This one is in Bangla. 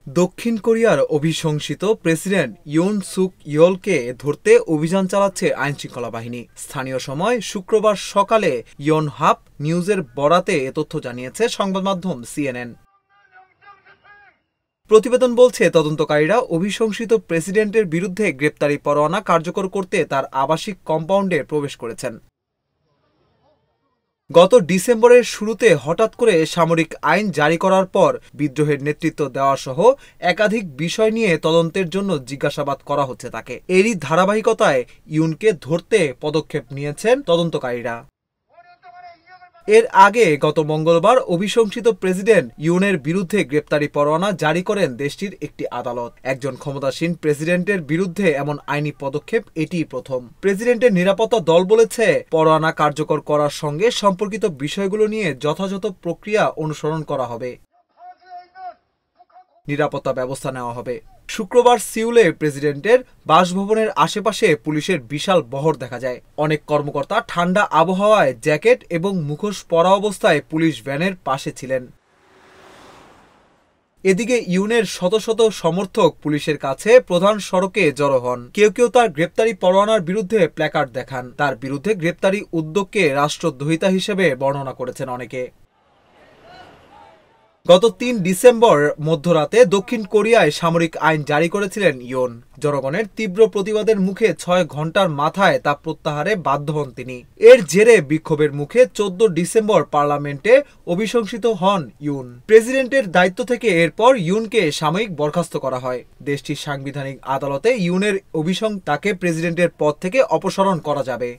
দক্ষিণ কোরিয়ার অভিশংসিত প্রেসিডেন্ট ইউন সুক ইয়োলকে ধরতে অভিযান চালাচ্ছে আইনশৃঙ্খলা বাহিনী। স্থানীয় সময় শুক্রবার সকালে ইয়োনহাপ নিউজের বরাতে এ তথ্য জানিয়েছে সংবাদ মাধ্যম সিএনএন। প্রতিবেদন বলছে, তদন্তকারীরা অভিশংসিত প্রেসিডেন্টের বিরুদ্ধে গ্রেপ্তারি পরোয়ানা কার্যকর করতে তার আবাসিক কম্পাউন্ডে প্রবেশ করেছেন। গত ডিসেম্বরের শুরুতে হঠাৎ করে সামরিক আইন জারি করার পর বিদ্রোহের নেতৃত্ব দেওয়া সহ একাধিক বিষয় নিয়ে তদন্তের জন্য জিজ্ঞাসাবাদ করা হচ্ছে তাকে। এরই ধারাবাহিকতায় ইউনকে ধরতে পদক্ষেপ নিয়েছেন তদন্তকারীরা। এর আগে গত মঙ্গলবার অভিশংসিত প্রেসিডেন্ট ইউনের বিরুদ্ধে গ্রেপ্তারি পরোয়ানা জারি করেন দেশটির একটি আদালত। একজন ক্ষমতাসীন প্রেসিডেন্টের বিরুদ্ধে এমন আইনি পদক্ষেপ এটিই প্রথম। প্রেসিডেন্টের নিরাপত্তা দল বলেছে, পরোয়ানা কার্যকর করার সঙ্গে সম্পর্কিত বিষয়গুলো নিয়ে যথাযথ প্রক্রিয়া অনুসরণ করা হবে, নিরাপত্তা ব্যবস্থা নেওয়া হবে। শুক্রবার সিউলে প্রেসিডেন্টের বাসভবনের আশেপাশে পুলিশের বিশাল বহর দেখা যায়। অনেক কর্মকর্তা ঠান্ডা আবহাওয়ায় জ্যাকেট এবং মুখোশ পরা অবস্থায় পুলিশ ভ্যানের পাশে ছিলেন। এদিকে ইউনের শত শত সমর্থক পুলিশের কাছে প্রধান সড়কে জড়ো হন। কেউ কেউ তার গ্রেপ্তারি পরোয়ানার বিরুদ্ধে প্ল্যাকার্ড দেখান। তার বিরুদ্ধে গ্রেপ্তারি উদ্যোগকে রাষ্ট্রদ্রোহিতা হিসেবে বর্ণনা করেছেন অনেকে। গত ৩ ডিসেম্বর মধ্যরাতে দক্ষিণ কোরিয়ায় সামরিক আইন জারি করেছিলেন ইয়ন। জনগণের তীব্র প্রতিবাদের মুখে ৬ ঘন্টার মাথায় তা প্রত্যাহারে বাধ্য হন তিনি। এর জেরে বিক্ষোভের মুখে ১৪ ডিসেম্বর পার্লামেন্টে অভিশংসিত হন ইউন। প্রেসিডেন্টের দায়িত্ব থেকে এরপর ইউনকে সাময়িক বরখাস্ত করা হয়। দেশটির সাংবিধানিক আদালতে ইউনের তাকে প্রেসিডেন্টের পদ থেকে অপসারণ করা যাবে।